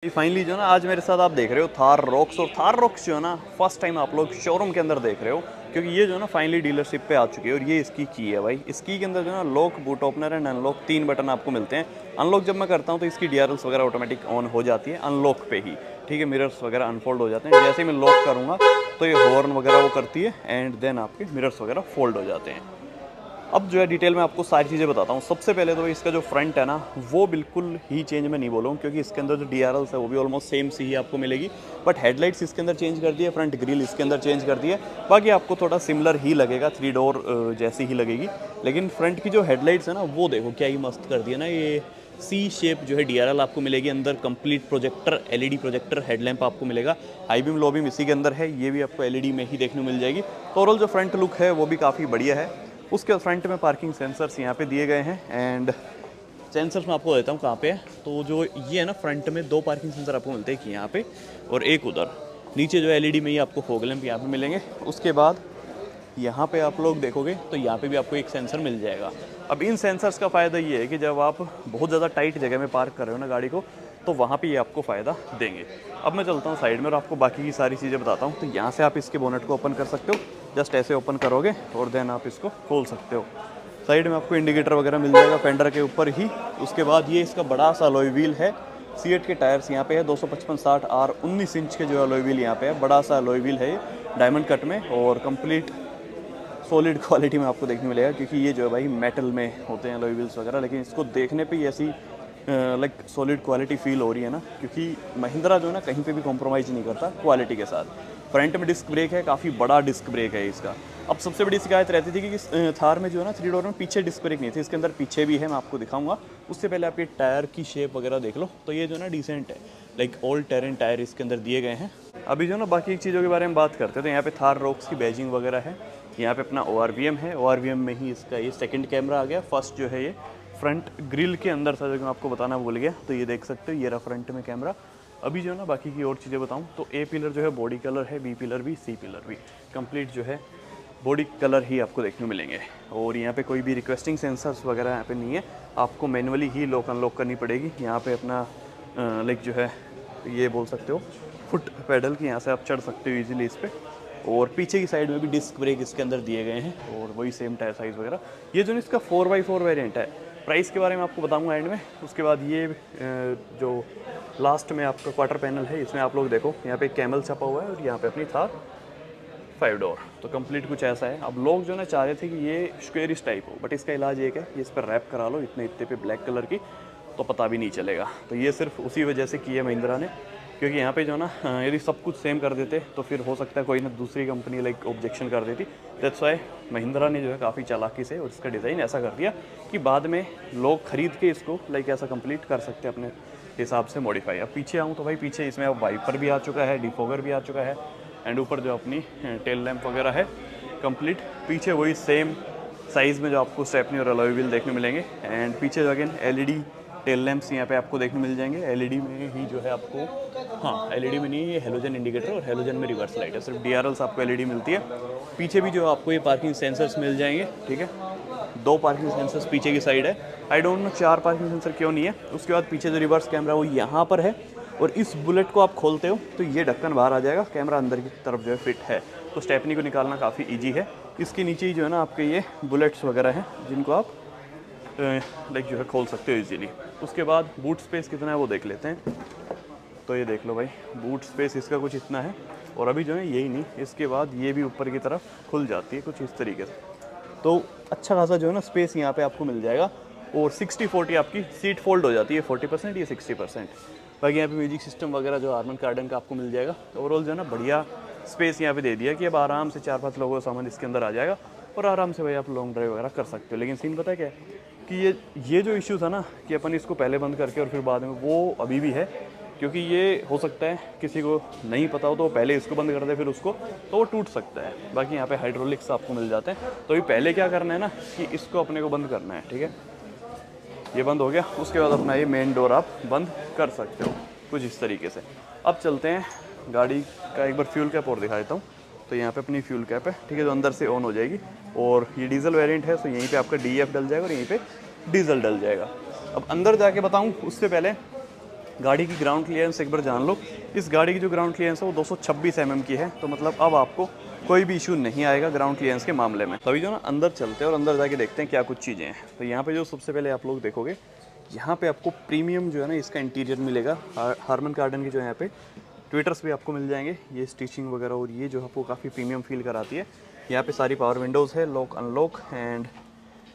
Finally जो है ना आज मेरे साथ आप देख रहे हो थार रॉक्स। और थार रॉक्स जो है ना फर्स्ट टाइम आप लोग शोरूम के अंदर देख रहे हो, क्योंकि ये जो है ना फाइनली डीलरशिप पे आ चुकी है। और ये इसकी की है भाई। इसकी के अंदर जो है ना lock, boot opener and unlock 3 button आपको मिलते हैं। अनलॉक जब मैं करता हूँ तो इसकी डीआरएल्स वगैरह ऑटोमेटिक ऑन हो जाती है अनलॉक पे ही, ठीक है। मिरर्स वगैरह अनफोल्ड हो जाते हैं। जैसे ही मैं लॉक करूँगा तो ये हॉर्न वगैरह वो करती है एंड देन आपके मिरर्स वगैरह फोल्ड हो जाते हैं। अब जो है डिटेल में आपको सारी चीज़ें बताता हूँ। सबसे पहले तो इसका जो फ्रंट है ना वो बिल्कुल ही चेंज मैं नहीं बोलूँ, क्योंकि इसके अंदर जो डीआरएल्स है वो भी ऑलमोस्ट सेम सी ही आपको मिलेगी। बट हेडलाइट्स इसके अंदर चेंज कर दी है, फ्रंट ग्रिल इसके अंदर चेंज कर दी है। बाकी आपको थोड़ा सिमिलर ही लगेगा, 3 डोर जैसी ही लगेगी। लेकिन फ्रंट की जो हेडलाइट्स है ना वो देखो क्या ही मस्त कर दिया ना। ये सी शेप जो है डीआरएल आपको मिलेगी। अंदर complete projector, LED projector headlamp आपको मिलेगा। हाई बीम लो बीम इसी के अंदर है, ये भी आपको एलईडी में ही देखने को मिल जाएगी। तो ओवरऑल जो फ्रंट लुक है वो भी काफ़ी बढ़िया है। उसके फ्रंट में पार्किंग सेंसर्स यहाँ पे दिए गए हैं। एंड सेंसर्स मैं आपको देता हूँ कहाँ पे है। तो जो ये है ना फ्रंट में 2 पार्किंग सेंसर आपको मिलते हैं, कि यहाँ पे और एक उधर। नीचे जो एलईडी में ही आपको फॉग लैंप यहाँ पे मिलेंगे। उसके बाद यहाँ पे आप लोग देखोगे तो यहाँ पे भी आपको एक सेंसर मिल जाएगा। अब इन सेंसर्स का फ़ायदा ये है कि जब आप बहुत ज़्यादा टाइट जगह में पार्क कर रहे हो ना गाड़ी को, तो वहाँ पे ये आपको फ़ायदा देंगे। अब मैं चलता हूँ साइड में और आपको बाकी की सारी चीज़ें बताता हूँ। तो यहाँ से आप इसके बोनेट को ओपन कर सकते हो। जस्ट ऐसे ओपन करोगे और देन आप इसको खोल सकते हो। साइड में आपको इंडिकेटर वगैरह मिल जाएगा फेंडर के ऊपर ही। उसके बाद ये इसका बड़ा सा अलॉय व्हील है। सीएट के टायर्स यहाँ पे है 255/60 R 19 इंच के जो अलॉय व्हील यहाँ पे है। बड़ा सा अलॉय व्हील है ये डायमंड कट में, और कंप्लीट सॉलिड क्वालिटी में आपको देखने मिलेगा, क्योंकि ये जो है भाई मेटल में होते हैं अलॉय व्हील्स वगैरह। लेकिन इसको देखने पे ही ऐसी लाइक सॉलिड क्वालिटी फील हो रही है ना, क्योंकि महिंद्रा जो है ना कहीं पे भी कॉम्प्रोमाइज़ नहीं करता क्वालिटी के साथ। फ्रंट में डिस्क ब्रेक है, काफ़ी बड़ा डिस्क ब्रेक है इसका। अब सबसे बड़ी शिकायत रहती थी कि थार में जो है ना 3 डोर में पीछे डिस्क ब्रेक नहीं थी। इसके अंदर पीछे भी है, मैं आपको दिखाऊंगा। उससे पहले आप ये टायर की शेप वगैरह देख लो। तो ये जो है ना डिसेंट है, लाइक ऑल टेरेन टायर इसके अंदर दिए गए हैं। अभी जो ना बाकी चीज़ों के बारे में बात करते हैं, तो यहाँ पे थार रॉक्स की बैजिंग वगैरह है। यहाँ पे अपना ORVM है। ORVM में ही इसका ये सेकंड कैमरा आ गया। फर्स्ट जो है ये फ्रंट ग्रिल के अंदर था, जो मैं आपको बताना भूल गया। तो ये देख सकते हो, ये रहा फ्रंट में कैमरा। अभी जो है ना बाकी की और चीज़ें बताऊँ तो A पिलर जो है बॉडी कलर है, B पिलर भी, C पिलर भी कंप्लीट जो है बॉडी कलर ही आपको देखने मिलेंगे। और यहाँ पे कोई भी रिक्वेस्टिंग सेंसर्स वगैरह यहाँ पे नहीं है। आपको मैनुअली ही लॉक अनलॉक करनी पड़ेगी। यहाँ पे अपना लाइक जो है ये बोल सकते हो फुट पैडल की, यहाँ से आप चढ़ सकते हो इजीली इस पर। और पीछे की साइड में भी डिस्क ब्रेक इसके अंदर दिए गए हैं, और वही सेम टायर साइज़ वगैरह। ये जो इसका 4x4 वेरिएंट है। प्राइस के बारे में आपको बताऊंगा एंड में। उसके बाद ये जो लास्ट में आपका क्वार्टर पैनल है, इसमें आप लोग देखो यहाँ पे कैमल छपा हुआ है, और यहाँ पे अपनी थार 5 डोर। तो कंप्लीट कुछ ऐसा है। अब लोग जो ना चाह रहे थे कि ये स्क्वेयरिश टाइप हो, बट इसका इलाज एक है, ये इस पर रैप करा लो इतने पे ब्लैक कलर की, तो पता भी नहीं चलेगा। तो ये सिर्फ उसी वजह से की है महिंद्रा ने, क्योंकि यहाँ पे जो ना यदि सब कुछ सेम कर देते तो फिर हो सकता है कोई ना दूसरी कंपनी लाइक ऑब्जेक्शन कर देती। दैट्स वाई महिंद्रा ने जो है काफ़ी चालाकी से और इसका डिज़ाइन ऐसा कर दिया कि बाद में लोग खरीद के इसको लाइक ऐसा कंप्लीट कर सकते हैं अपने हिसाब से मॉडिफाई। अब पीछे आऊँ तो भाई पीछे इसमें अब वाइपर भी आ चुका है, डिफोगर भी आ चुका है, एंड ऊपर जो अपनी टेल लैंप वगैरह है कंप्लीट। पीछे वही सेम साइज़ में जो आपको स्टेपनी और अलॉय व्हील देखने मिलेंगे। एंड पीछे जो अगेन एलईडी टेल लैंप्स यहाँ पे आपको देखने मिल जाएंगे। एलईडी में ही जो है आपको, हाँ एलईडी में नहीं, ये हेलोजन इंडिकेटर और हेलोजन में रिवर्स लाइट है। सिर्फ डीआरएल्स आपको एलईडी मिलती है। पीछे भी जो आपको ये पार्किंग सेंसर्स मिल जाएंगे, ठीक है। 2 पार्किंग सेंसर्स पीछे की साइड है। I don't know 4 parking sensor क्यों नहीं है। उसके बाद पीछे जो रिवर्स कैमरा वो यहाँ पर है, और इस बुलेट को आप खोलते हो तो ये ढक्कन बाहर आ जाएगा, कैमरा अंदर की तरफ जो है फिट है। तो स्टेपनी को निकालना काफ़ी ईजी है। इसके नीचे ही जो है ना आपके ये बुलेट्स वगैरह हैं, जिनको आप लाइक जो है खोल सकते हो इजीली। उसके बाद बूट स्पेस कितना है वो देख लेते हैं। तो ये देख लो भाई, बूट स्पेस इसका कुछ इतना है। और अभी जो है यही नहीं, इसके बाद ये भी ऊपर की तरफ खुल जाती है कुछ इस तरीके से। तो अच्छा खासा जो है ना स्पेस यहाँ पे आपको मिल जाएगा। और 60-40 आपकी सीट फोल्ड हो जाती है, 40% या 60%। बाकी यहाँ पे म्यूजिक सिस्टम वगैरह जो हारमन कार्डन का आपको मिल जाएगा। ओवरऑल जो है ना बढ़िया स्पेस यहाँ पे दे दिया कि अब आराम से 4-5 लोगों का सामान इसके अंदर आ जाएगा, और आराम से भाई आप लॉन्ग ड्राइव वगैरह कर सकते हो। लेकिन सीन पता है क्या है कि ये जो इश्यू था ना कि अपन इसको पहले बंद करके और फिर बाद में, वो अभी भी है। क्योंकि ये हो सकता है किसी को नहीं पता हो तो पहले इसको बंद कर दे फिर उसको, तो वो टूट सकता है। बाकी यहाँ पे हाइड्रोलिक्स आपको मिल जाते हैं। तो ये पहले क्या करना है ना कि इसको अपने को बंद करना है, ठीक है। ये बंद हो गया, उसके बाद अपना ये मेन डोर आप बंद कर सकते हो कुछ इस तरीके से। अब चलते हैं गाड़ी का एक बार फ्यूल कैप और दिखा देता हूँ। तो यहाँ पे अपनी फ्यूल कैप है, ठीक है, जो अंदर से ऑन हो जाएगी। और ये डीजल वेरिएंट है, तो यहीं पे आपका DEF डल जाएगा और यहीं पे डीजल डल जाएगा। अब अंदर जाके बताऊँ उससे पहले गाड़ी की ग्राउंड क्लियरेंस एक बार जान लो, इस गाड़ी की जो ग्राउंड क्लियरेंस है वो 226 mm की है, तो मतलब अब आपको कोई भी इशू नहीं आएगा ग्राउंड क्लियरेंस के मामले में। तो अभी जो ना अंदर चलते हैं और अंदर जाके देखते हैं क्या कुछ चीज़ें हैं। तो यहाँ पे जो सबसे पहले आप लोग देखोगे, यहाँ पे आपको प्रीमियम जो है ना इसका इंटीरियर मिलेगा। हारमन कार्डन की जो है यहाँ पे ट्विटर्स भी आपको मिल जाएंगे, ये स्टिचिंग वगैरह, और ये जो आपको काफ़ी प्रीमियम फील कराती है। यहाँ पे सारी पावर विंडोज़ है, lock unlock and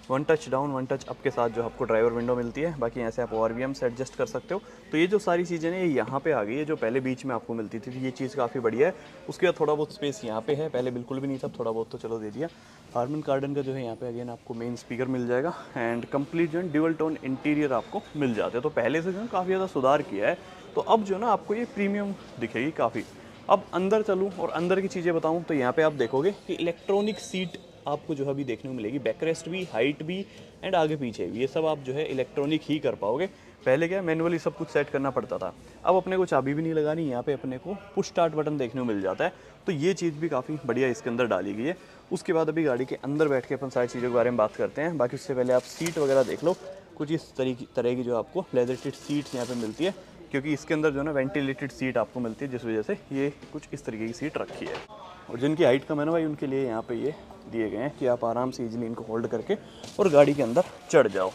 one touch down one touch up के साथ जो आपको ड्राइवर विंडो मिलती है। बाकी यहाँ से आप ORVM से एडजस्ट कर सकते हो। तो ये जो सारी चीज़ें हैं ये यहाँ पे आ गई है, जो पहले बीच में आपको मिलती थी, ये चीज़ काफ़ी बढ़िया है। उसके बाद थोड़ा बहुत स्पेस यहाँ पे है, पहले बिल्कुल भी नहीं था, थोड़ा बहुत तो चलो दे दिया। हारमन कार्डन का जो है यहाँ पे अगेन आपको मेन स्पीकर मिल जाएगा एंड कंप्लीट जो है ड्यूअल टोन इंटीरियर आपको मिल जाते हैं। तो पहले से जो है काफ़ी ज़्यादा सुधार किया है, तो अब जो ना आपको ये प्रीमियम दिखेगी काफ़ी। अब अंदर चलूँ और अंदर की चीज़ें बताऊँ तो यहाँ पे आप देखोगे कि इलेक्ट्रॉनिक सीट आपको जो है अभी देखने को मिलेगी, बैकरेस्ट भी, हाइट भी एंड आगे पीछे भी, ये सब आप जो है इलेक्ट्रॉनिक ही कर पाओगे। पहले क्या मैनुअली सब कुछ सेट करना पड़ता था, अब अपने को चाबी भी नहीं लगानी, यहाँ पे अपने को पुश स्टार्ट बटन देखने को मिल जाता है। तो ये चीज़ भी काफ़ी बढ़िया इसके अंदर डाली गई है। उसके बाद अभी गाड़ी के अंदर बैठ के अपन सारी चीज़ों के बारे में बात करते हैं। बाकी उससे पहले आप सीट वगैरह देख लो, कुछ इस तरह की जो आपको लेदर सीट सीट्स यहाँ पर मिलती है, क्योंकि इसके अंदर जो है ना वेंटिलेटेड सीट आपको मिलती है, जिस वजह से ये कुछ इस तरीके की सीट रखी है। और जिनकी हाइट कम है ना भाई, उनके लिए यहाँ पे ये दिए गए हैं कि आप आराम से इजीली इनको होल्ड करके और गाड़ी के अंदर चढ़ जाओ।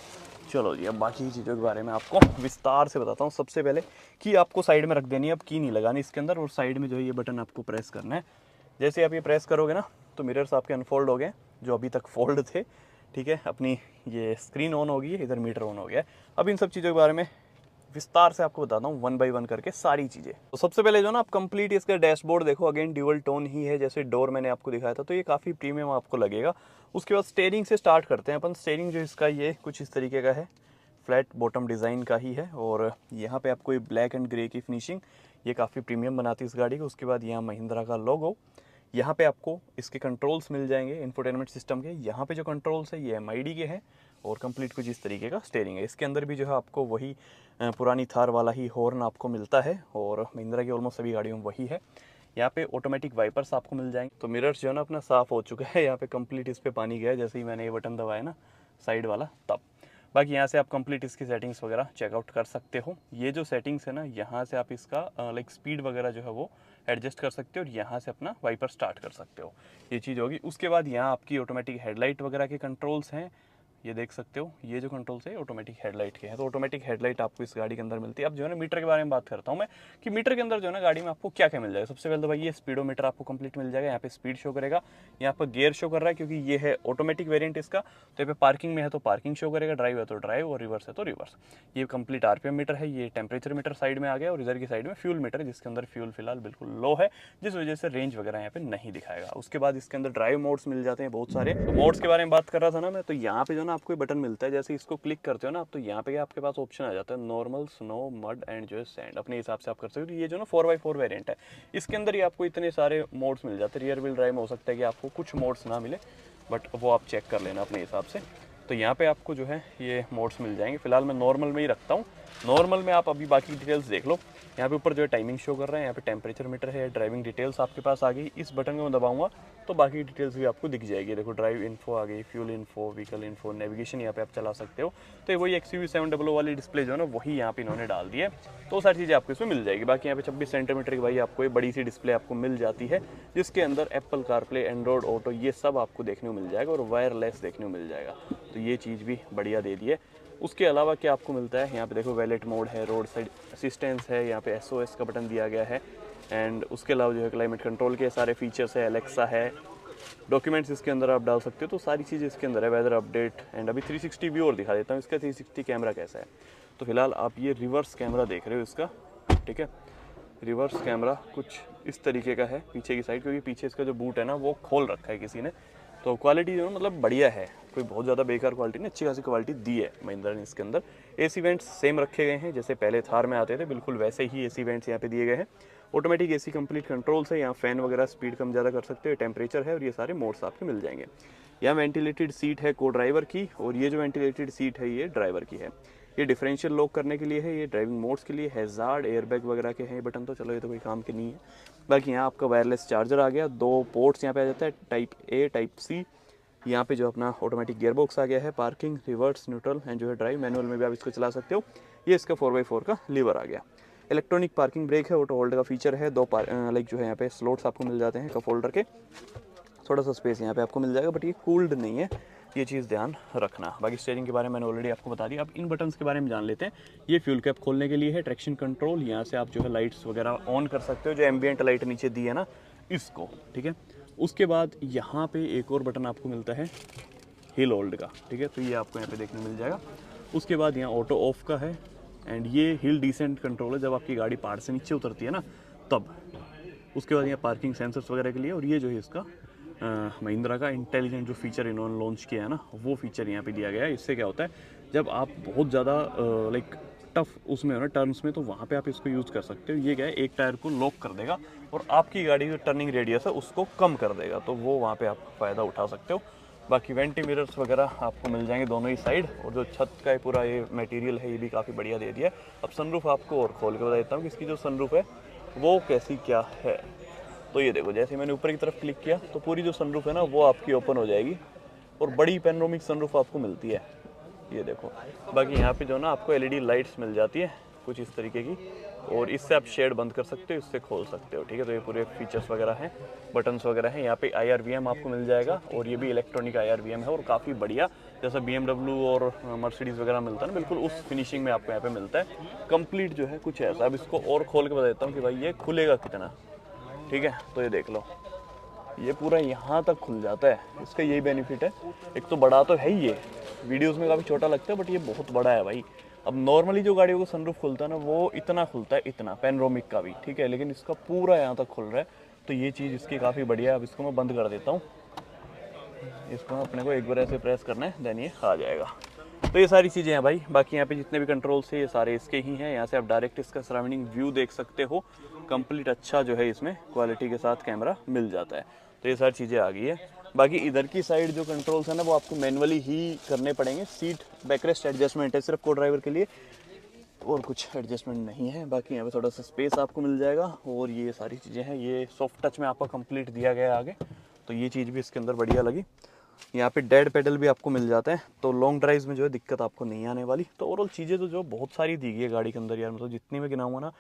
चलो जी, अब बाकी चीज़ों के बारे में आपको विस्तार से बताता हूँ। सबसे पहले की आपको साइड में रख देनी है, अब की नहीं लगानी इसके अंदर, और साइड में जो है ये बटन आपको प्रेस करना है। जैसे आप ये प्रेस करोगे ना तो मिरर्स आपके अनफोल्ड हो गए, जो अभी तक फोल्ड थे, ठीक है। अपनी ये स्क्रीन ऑन होगी, इधर मीटर ऑन हो गया है। अब इन सब चीज़ों के बारे में विस्तार से आपको बताता हूँ 1 बाय 1 करके सारी चीज़ें। तो सबसे पहले जो ना आप कंप्लीट इसका डैशबोर्ड देखो, अगेन ड्यूअल टोन ही है, जैसे डोर मैंने आपको दिखाया था, तो ये काफ़ी प्रीमियम आपको लगेगा। उसके बाद स्टीयरिंग से स्टार्ट करते हैं अपन। स्टीयरिंग जो इसका ये कुछ इस तरीके का है, फ्लैट बॉटम डिज़ाइन का ही है, और यहाँ पे आपको ये ब्लैक एंड ग्रे की फिनिशिंग ये काफ़ी प्रीमियम बनाती है इस गाड़ी को। उसके बाद यहाँ महिंद्रा का लोगो, यहाँ पे आपको इसके कंट्रोल्स मिल जाएंगे इंफोटेनमेंट सिस्टम के। यहाँ पे जो कंट्रोल्स है ये MID के हैं, और कंप्लीट कुछ इस तरीके का स्टीयरिंग है। इसके अंदर भी जो है आपको वही पुरानी थार वाला ही हॉर्न आपको मिलता है, और महिंद्रा की ऑलमोस्ट सभी गाड़ियों में वही है। यहाँ पे ऑटोमेटिक वाइपर्स आपको मिल जाएंगे। तो मिरर्स जो है ना अपना साफ़ हो चुका है, यहाँ पे कंप्लीट इस पर पानी गया जैसे ही मैंने ये बटन दबाया ना साइड वाला, तब। बाकी यहाँ से आप कंप्लीट इसकी सेटिंग्स वगैरह चेकआउट कर सकते हो। ये जो सेटिंग्स है ना, यहाँ से आप इसका लाइक स्पीड वगैरह जो है वो एडजस्ट कर सकते हो, और यहाँ से अपना वाइपर स्टार्ट कर सकते हो, ये चीज़ होगी। उसके बाद यहाँ आपकी ऑटोमेटिक हेडलाइट वगैरह के कंट्रोल्स हैं, ये देख सकते हो। ये जो कंट्रोल्स है ऑटोमेटिक हेडलाइट के हैं, तो ऑटोमेटिक हेडलाइट आपको इस गाड़ी के अंदर मिलती है। अब जो है ना मीटर के बारे में बात करता हूँ मैं, कि मीटर के अंदर जो है ना गाड़ी में आपको क्या क्या मिल जाएगा। सबसे पहले तो भाई ये स्पीडोमीटर आपको कंप्लीट मिल जाएगा, यहाँ पे स्पीड शो करेगा, यहाँ पर गियर शो कर रहा है क्योंकि ये है ऑटोमेटिक वेरिएंट इसका। तो यहाँ पे पार्किंग में है तो पार्किंग शो करेगा, ड्राइव है तो ड्राइव, और रिवर्स है तो रिवर्स। ये कंप्लीट RPM मीटर है, ये टेम्परेचर मीटर साइड में आ गया, और इधर की साइड में फ्यूल मीटर है, जिसके अंदर फ्यूल फिलहाल बिल्कुल लो है, जिस वजह से रेंज वगैरह यहाँ पे नहीं दिखाएगा। उसके बाद इसके अंदर ड्राइव मोड्स मिल जाते हैं बहुत सारे। तो मोड्स के बारे में बात कर रहा था ना मैं, तो यहाँ पे जो ना आपको बटन मिलता है, जैसे इसको क्लिक करते हो ना आप, तो यहाँ पे आपके पास ऑप्शन आ जाता है नॉर्मल, स्नो, मड एंड जो है सैंड। अपने हिसाब से आप कर सकते हो। ये जो ना 4x4 वेरिएंट है, इसके अंदर ही आपको इतने सारे मोड्स मिल जाते हैं। रियर व्हील ड्राइव में हो सकता है कि आपको कुछ मोड्स ना मिले, बट वो आप चेक कर लेना अपने हिसाब से। तो यहाँ पे आपको जो है ये मोड्स मिल जाएंगे। फिलहाल मैं नॉर्मल में ही रखता हूँ। नॉर्मल में आप अभी बाकी डिटेल्स देख लो। यहाँ पे ऊपर जो है टाइमिंग शो कर रहा है, यहाँ पे टेम्परेचर मीटर है, ड्राइविंग डिटेल्स आपके पास आ गई। इस बटन को मैं दबाऊंगा तो बाकी डिटेल्स भी आपको दिख जाएगी। देखो ड्राइव इन्फो आ गई, fuel info, vehicle info, navigation यहाँ पे आप चला सकते हो। तो वही XUV700 वाली डिस्प्ले जो है ना वही यहाँ पे इन्होंने डाल दी है, तो सारी चीज़ें आपको इसमें मिल जाएगी। बाकी यहाँ पे 26 सेंटीमीटर की भाई आपको ये बड़ी सी डिस्प्ले आपको मिल जाती है, जिसके अंदर एप्पल कारप्ले, एंड्रॉयड ऑटो ये सब आपको देखने को मिल जाएगा, और वायरलेस देखने को मिल जाएगा। तो ये चीज़ भी बढ़िया दे दी है। उसके अलावा क्या आपको मिलता है, यहाँ पे देखो वैलेट मोड है, रोड साइड असिस्टेंस है, यहाँ पे SOS का बटन दिया गया है, एंड उसके अलावा जो है क्लाइमेट कंट्रोल के सारे फीचर्स है, एलेक्सा है, डॉक्यूमेंट्स इसके अंदर आप डाल सकते हो। तो सारी चीज़ इसके अंदर है, वेदर अपडेट एंड अभी 360 व्यू और दिखा देता हूँ इसका 360 कैमरा कैसा है। तो फिलहाल आप ये रिवर्स कैमरा देख रहे हो इसका, ठीक है। रिवर्स कैमरा कुछ इस तरीके का है पीछे की साइड, क्योंकि पीछे इसका जो बूट है ना वो खोल रखा है किसी ने। तो क्वालिटी जो है मतलब बढ़िया है, कोई बहुत ज़्यादा बेकार क्वालिटी नहीं, अच्छी खासी क्वालिटी दी है महिंद्रा ने इसके अंदर। AC वेंट्स सेम रखे गए हैं, जैसे पहले थार में आते थे बिल्कुल वैसे ही AC वेंट्स यहाँ पे दिए गए हैं। ऑटोमेटिक AC कंप्लीट कंट्रोल्स है, यहाँ फैन वगैरह स्पीड कम ज़्यादा कर सकते हो, टेम्परेचर है, और ये सारे मोड्स आपके मिल जाएंगे। यहाँ वेंटिलेटेड सीट है को ड्राइवर की, और ये जो वेंटिलेटेड सीट है ये ड्राइवर की है। ये डिफरेंशियल लॉक करने के लिए है, ये ड्राइविंग मोड्स के लिए, हैजार्ड, एयरबैग वगैरह के हैं ये बटन। तो चलो ये तो कोई काम के नहीं है। बाकी यहाँ आपका वायरलेस चार्जर आ गया, 2 पोर्ट्स यहाँ पे आ जाता है, टाइप A, टाइप C। यहाँ पे जो अपना ऑटोमेटिक गियर बॉक्स आ गया है, पार्किंग, रिवर्स, न्यूट्रल एंड जो है ड्राइव, मैनुअल में भी आप इसको चला सकते हो। ये इसका 4x4 का लीवर आ गया। इलेक्ट्रॉनिक पार्किंग ब्रेक है, ऑटो होल्ड का फीचर है, दो लाइक जो है यहाँ पे स्लॉट्स आपको मिल जाते हैं कप होल्डर के, थोड़ा सा स्पेस यहाँ पे आपको मिल जाएगा, बट ये कूल्ड नहीं है, ये चीज़ ध्यान रखना। बाकी स्टीयरिंग के बारे में मैंने ऑलरेडी आपको बता दिया। अब इन बटन्स के बारे में जान लेते हैं। ये फ्यूल कैप खोलने के लिए है, ट्रैक्शन कंट्रोल, यहाँ से आप जो है लाइट्स वगैरह ऑन कर सकते हो, जो एम्बियंट लाइट नीचे दी है ना इसको, ठीक है। उसके बाद यहाँ पे एक और बटन आपको मिलता है हिल होल्ड का, ठीक है, तो ये आपको यहाँ पे देखने मिल जाएगा। उसके बाद यहाँ ऑटो ऑफ का है, एंड ये हिल डिसेंट कंट्रोल है, जब आपकी गाड़ी पहाड़ से नीचे उतरती है ना तब। उसके बाद यहाँ पार्किंग सेंसर्स वगैरह के लिए, और ये जो है इसका महिंद्रा का इंटेलिजेंट जो फीचर इन्होंने लॉन्च किया है ना, वो फीचर यहाँ पे दिया गया है। इससे क्या होता है, जब आप बहुत ज़्यादा लाइक टफ उसमें हो ना टर्न्स में, तो वहाँ पे आप इसको यूज़ कर सकते हो। ये क्या है, एक टायर को लॉक कर देगा और आपकी गाड़ी जो टर्निंग रेडियस है उसको कम कर देगा, तो वो वहाँ पे आप फ़ायदा उठा सकते हो। बाकी वेंटी मिरर्स वगैरह आपको मिल जाएंगे दोनों ही साइड, और जो छत का पूरा ये मटेरियल है ये भी काफ़ी बढ़िया दे दिया है। अब सनरूफ आपको और खोल के बता देता हूँ कि इसकी जो सनरूफ है वो कैसी क्या है। तो ये देखो, जैसे मैंने ऊपर की तरफ क्लिक किया तो पूरी जो सनरूफ है ना वो आपकी ओपन हो जाएगी, और बड़ी पैनोरामिक सनरूफ आपको मिलती है, ये देखो। बाकी यहाँ पे जो ना आपको एलईडी लाइट्स मिल जाती है कुछ इस तरीके की, और इससे आप शेड बंद कर सकते हो, इससे खोल सकते हो, ठीक है। तो ये पूरे फीचर्स वगैरह हैं, बटन्स वगैरह हैं। यहाँ पे IRVM आपको मिल जाएगा, और ये भी इलेक्ट्रॉनिक IRVM है, और काफ़ी बढ़िया, जैसा BMW और मर्सिडीज़ वगैरह मिलता है ना, बिल्कुल उस फिनिशिंग में आपको यहाँ पे मिलता है। कंप्लीट जो है कुछ ऐसा। अब इसको और खोल के बता देता हूँ कि भाई ये खुलेगा कितना, ठीक है। तो ये देख लो, ये पूरा यहाँ तक खुल जाता है, इसका यही बेनिफिट है। एक तो बड़ा तो है ही, ये वीडियोस में काफ़ी छोटा लगता है, बट ये बहुत बड़ा है भाई। अब नॉर्मली जो गाड़ियों का सनरूफ खुलता है ना वो इतना खुलता है, इतना पैनोरामिक का भी, ठीक है, लेकिन इसका पूरा यहाँ तक खुल रहा है, तो ये चीज़ इसकी काफ़ी बढ़िया है। अब इसको मैं बंद कर देता हूँ, इसको अपने को एक बार ऐसे प्रेस करना है, देन ये आ जाएगा। तो ये सारी चीज़ें हैं भाई। बाकी यहाँ पे जितने भी कंट्रोल्स है ये सारे इसके ही हैं। यहाँ से आप डायरेक्ट इसका सराउंडिंग व्यू देख सकते हो, कंप्लीट अच्छा जो है इसमें क्वालिटी के साथ कैमरा मिल जाता है। तो ये सारी चीज़ें आ गई है। बाकी इधर की साइड जो कंट्रोल्स है ना वो आपको मैनुअली ही करने पड़ेंगे। सीट बैकरेस्ट एडजस्टमेंट है सिर्फ को ड्राइवर के लिए, और कुछ एडजस्टमेंट नहीं है। बाकी यहाँ पे थोड़ा सा स्पेस आपको मिल जाएगा, और ये सारी चीज़ें हैं। ये सॉफ्ट टच में आपको कंप्लीट दिया गया है आगे, तो ये चीज़ भी इसके अंदर बढ़िया लगी। यहाँ पे डेड पेडल भी आपको मिल जाता है, तो लॉन्ग ड्राइव में जो है दिक्कत आपको नहीं आने वाली। तो ओवरऑल चीज़ें तो जो बहुत सारी दी गई है गाड़ी के अंदर यार, मतलब जितनी मैं गिनाऊंगा ना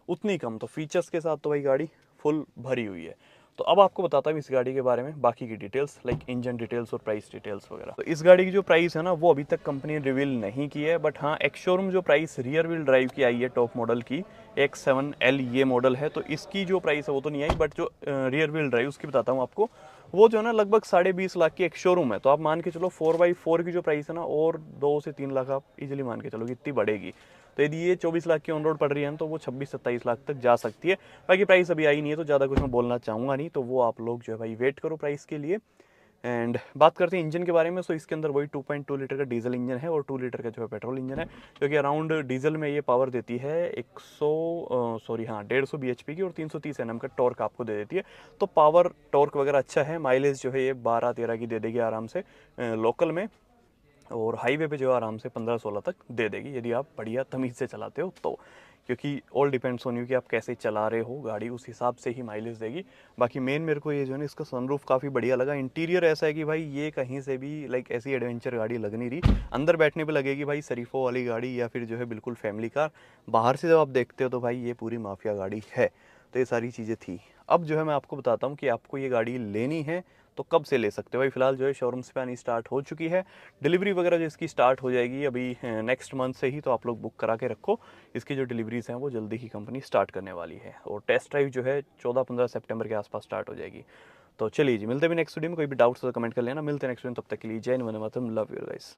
उतनी कम। तो फीचर्स के साथ तो भाई गाड़ी फुल भरी हुई है। तो अब आपको बताता हूँ इस गाड़ी के बारे में बाकी की डिटेल्स, लाइक इंजन डिटेल्स और प्राइस डिटेल्स वगैरह। तो इस गाड़ी की जो प्राइस है ना वो अभी तक कंपनी ने रिवील नहीं की है, बट हाँ एक्स शोरूम जो प्राइस रियर व्हील ड्राइव की आई है टॉप मॉडल की X7L ये मॉडल है, तो इसकी जो प्राइस है वो तो नहीं आई, बट जो रियर व्हील ड्राइव उसकी बताता हूँ आपको। वो जो है ना लगभग 20.5 लाख की एक शोरूम है, तो आप मान के चलो 4x4 की जो प्राइस है ना, और 2 से 3 लाख आप इजीली मान के चलो कि इतनी बढ़ेगी। तो यदि ये 24 लाख की ऑन रोड पड़ रही है ना, तो वो 26-27 लाख तक जा सकती है। बाकी प्राइस अभी आई नहीं है, तो ज़्यादा कुछ मैं बोलना चाहूँगा नहीं, तो वो आप लोग जो है भाई वेट करो प्राइस के लिए। एंड बात करते हैं इंजन के बारे में। सो इसके अंदर वही 2.2 लीटर का डीजल इंजन है, और 2 लीटर का जो है पेट्रोल इंजन है, जो कि अराउंड डीजल में ये पावर देती है 150 bhp की, और 330 Nm का टॉर्क आपको दे देती है। तो पावर टॉर्क वगैरह अच्छा है। माइलेज जो है ये 12-13 की दे देगी आराम से लोकल में, और हाईवे पे जो है आराम से 15-16 तक दे देगी यदि आप बढ़िया तमीज़ से चलाते हो तो, क्योंकि ऑल डिपेंड्स ऑन यू कि आप कैसे चला रहे हो गाड़ी, उस हिसाब से ही माइलेज देगी। बाकी मेन मेरे को ये जो है ना इसका सनरूफ काफ़ी बढ़िया लगा। इंटीरियर ऐसा है कि भाई ये कहीं से भी लाइक ऐसी एडवेंचर गाड़ी लग नहीं रही, अंदर बैठने पे लगेगी भाई शरीफों वाली गाड़ी, या फिर जो है बिल्कुल फैमिली कार। बाहर से जब आप देखते हो तो भाई ये पूरी माफिया गाड़ी है। तो ये सारी चीज़ें थी। अब जो है मैं आपको बताता हूँ कि आपको ये गाड़ी लेनी है तो कब से ले सकते हो भाई। फिलहाल जो है शोरूम्स पे आनी स्टार्ट हो चुकी है, डिलीवरी वगैरह जो इसकी स्टार्ट हो जाएगी अभी नेक्स्ट मंथ से ही, तो आप लोग बुक करा के रखो। इसकी जो डिलीवरीज हैं वो जल्दी ही कंपनी स्टार्ट करने वाली है, और टेस्ट ड्राइव जो है 14-15 सितंबर के आसपास स्टार्ट हो जाएगी। तो चलिए जी, मिलते हैं भी नेक्स्ट वीडियो में। कोई भी डाउट्स हो तो कमेंट कर लेना। मिलते हैं नेक्स्ट वीडियो, तब तक के लिए जय Hind, Vande Mataram, love you guys.